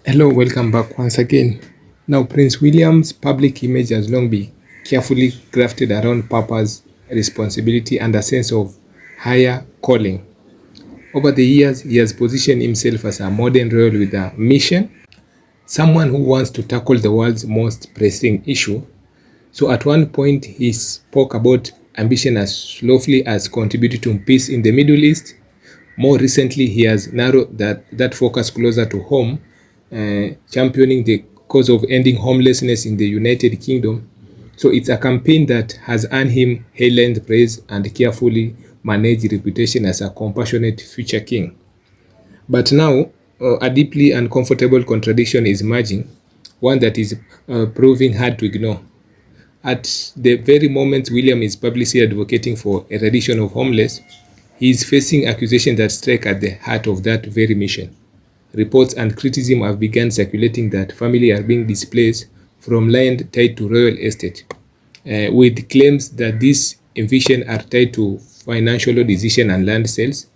Hello, welcome back once again. Now, Prince William's public image has long been carefully crafted around purpose, responsibility, and a sense of higher calling. Over the years, he has positioned himself as a modern royal with a mission, someone who wants to tackle the world's most pressing issue. So, at one point, he spoke about ambition as lawfully as contributing to peace in the Middle East. More recently, he has narrowed that focus closer to home, championing the cause of ending homelessness in the United Kingdom. So it's a campaign that has earned him Haaland praise and carefully managed reputation as a compassionate future king. But now, a deeply uncomfortable contradiction is emerging, one that is proving hard to ignore. At the very moment William is publicly advocating for eradication of homeless, he is facing accusations that strike at the heart of that very mission. Reports and criticism have begun circulating that families are being displaced from land tied to royal estate, with claims that these evictions are tied to financial decision and land sales.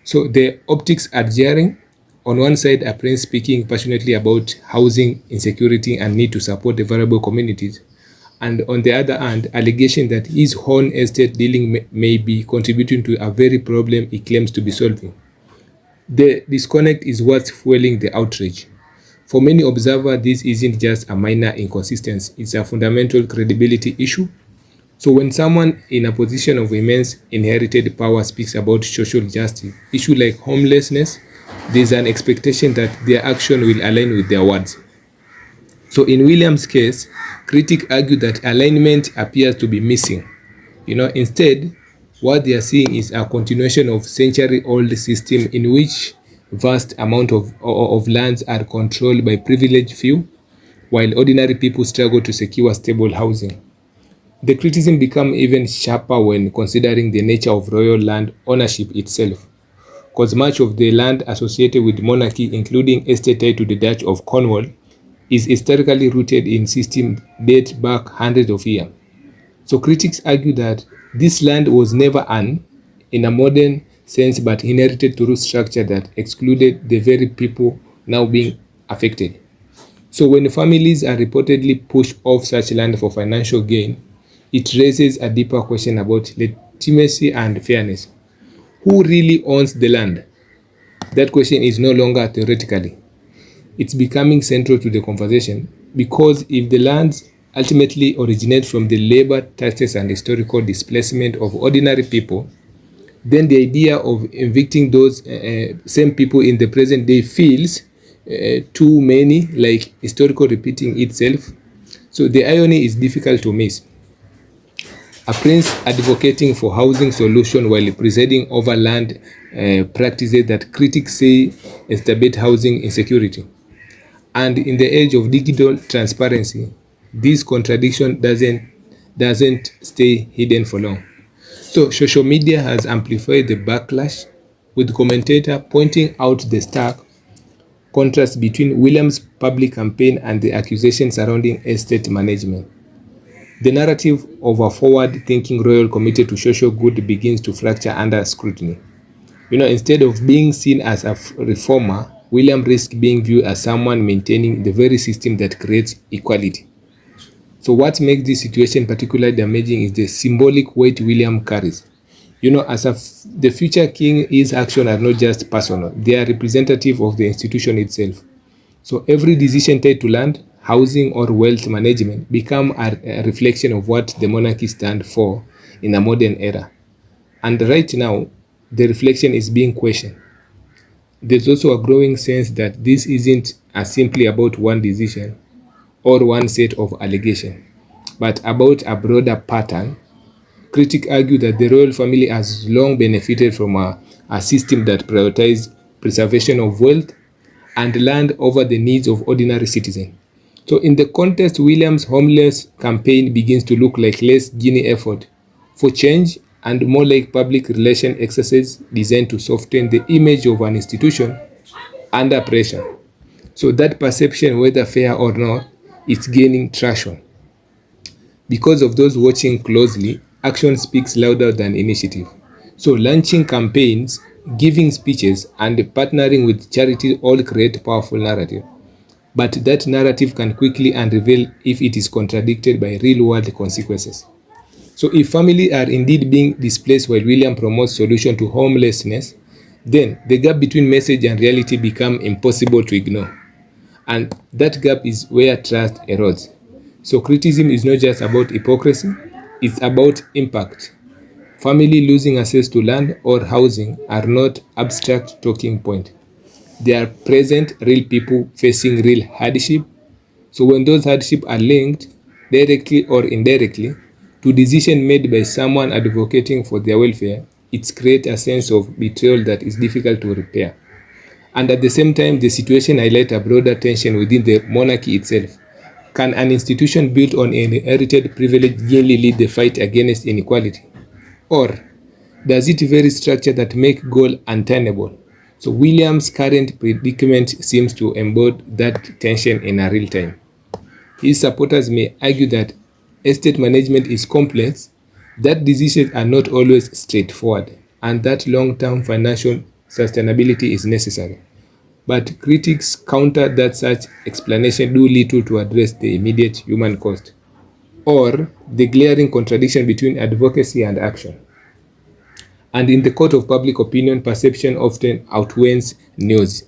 So the optics are jarring. On one side, a prince speaking passionately about housing insecurity and need to support the vulnerable communities, and on the other hand, allegation that his own estate dealing may be contributing to a very problem he claims to be solving. The disconnect is what's fueling the outrage. For many observers, this isn't just a minor inconsistency, it's a fundamental credibility issue. So when someone in a position of immense inherited power speaks about social justice, issues like homelessness, there's an expectation that their action will align with their words. So in William's case, critics argue that alignment appears to be missing. Instead, what they are seeing is a continuation of century-old system in which vast amount of lands are controlled by privileged few, while ordinary people struggle to secure stable housing. The criticism becomes even sharper when considering the nature of royal land ownership itself, because much of the land associated with monarchy, including estate tied to the Dutch of Cornwall, is historically rooted in systems date back hundreds of years. So critics argue that this land was never earned in a modern sense but inherited through structure that excluded the very people now being affected. So when families are reportedly pushed off such land for financial gain, it raises a deeper question about legitimacy and fairness. Who really owns the land? That question is no longer theoretically. It's becoming central to the conversation because if the lands ultimately originate from the labor, taxes, and historical displacement of ordinary people, then the idea of evicting those same people in the present day feels too many, like historical repeating itself. So the irony is difficult to miss. A prince advocating for housing solution while presiding over land practices that critics say exacerbate housing insecurity. And in the age of digital transparency, this contradiction doesn't stay hidden for long. So social media has amplified the backlash, with commentators pointing out the stark contrast between William's public campaign and the accusations surrounding estate management. The narrative of a forward-thinking royal committed to social good begins to fracture under scrutiny. Instead of being seen as a reformer, William risks being viewed as someone maintaining the very system that creates equality. So what makes this situation particularly damaging is the symbolic weight William carries. The future king, his actions are not just personal, they are representative of the institution itself. So every decision tied to land, housing, or wealth management become a reflection of what the monarchy stands for in a modern era. And right now, the reflection is being questioned. There's also a growing sense that this isn't as simply about one decision or one set of allegations, but about a broader pattern. Critics argue that the royal family has long benefited from a system that prioritized preservation of wealth and land over the needs of ordinary citizens. So in the context, William's homeless campaign begins to look like less genuine effort for change and more like public relation exercise designed to soften the image of an institution under pressure. So that perception, whether fair or not, is gaining traction. Because of those watching closely, action speaks louder than initiative. So launching campaigns, giving speeches, and partnering with charities all create powerful narrative. but that narrative can quickly unravel if it is contradicted by real-world consequences. So if families are indeed being displaced while William promotes solution to homelessness, then the gap between message and reality become impossible to ignore. And that gap is where trust erodes. So criticism is not just about hypocrisy, it's about impact. Family losing access to land or housing are not abstract talking point. They are present real people facing real hardship. So when those hardships are linked, directly or indirectly, to decision made by someone advocating for their welfare, it creates a sense of betrayal that is difficult to repair. And at the same time, the situation highlights a broader tension within the monarchy itself. Can an institution built on inherited privilege really lead the fight against inequality? Or does it very structure that make goal untenable? So William's current predicament seems to embody that tension in a real time. His supporters may argue that estate management is complex, that decisions are not always straightforward, and that long-term financial sustainability is necessary. But critics counter that such explanation do little to address the immediate human cost or the glaring contradiction between advocacy and action. And in the court of public opinion, perception often outweighs news.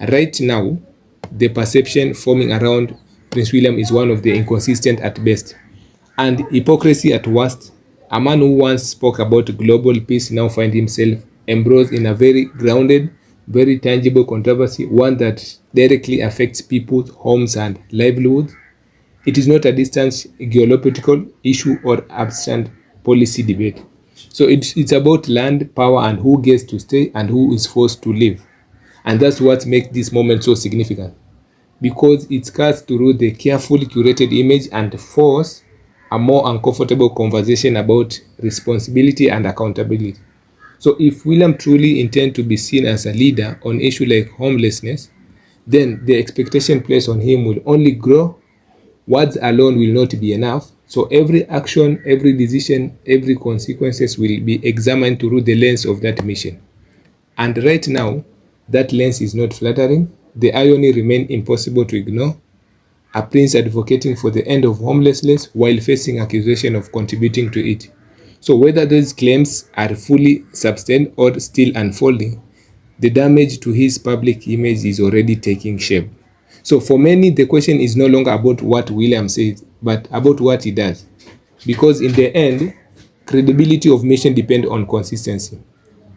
Right now, the perception forming around Prince William is one of the inconsistent at best and hypocrisy at worst. A man who once spoke about global peace now finds himself embroiled in a very grounded, very tangible controversy, one that directly affects people's homes and livelihoods. It is not a distant geopolitical issue or abstract policy debate. So it's about land, power, and who gets to stay and who is forced to leave. And that's what makes this moment so significant because it cuts through the carefully curated image and force a more uncomfortable conversation about responsibility and accountability. So if William truly intends to be seen as a leader on issues like homelessness, then the expectation placed on him will only grow. Words alone will not be enough. So every action, every decision, every consequences will be examined through the lens of that mission. And right now, that lens is not flattering. The irony remains impossible to ignore. A prince advocating for the end of homelessness while facing accusation of contributing to it. So whether those claims are fully substantiated or still unfolding, the damage to his public image is already taking shape. So for many, the question is no longer about what William says, but about what he does. Because in the end, credibility of mission depends on consistency.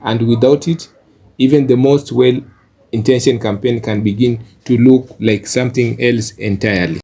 And without it, even the most well-intentioned campaign can begin to look like something else entirely.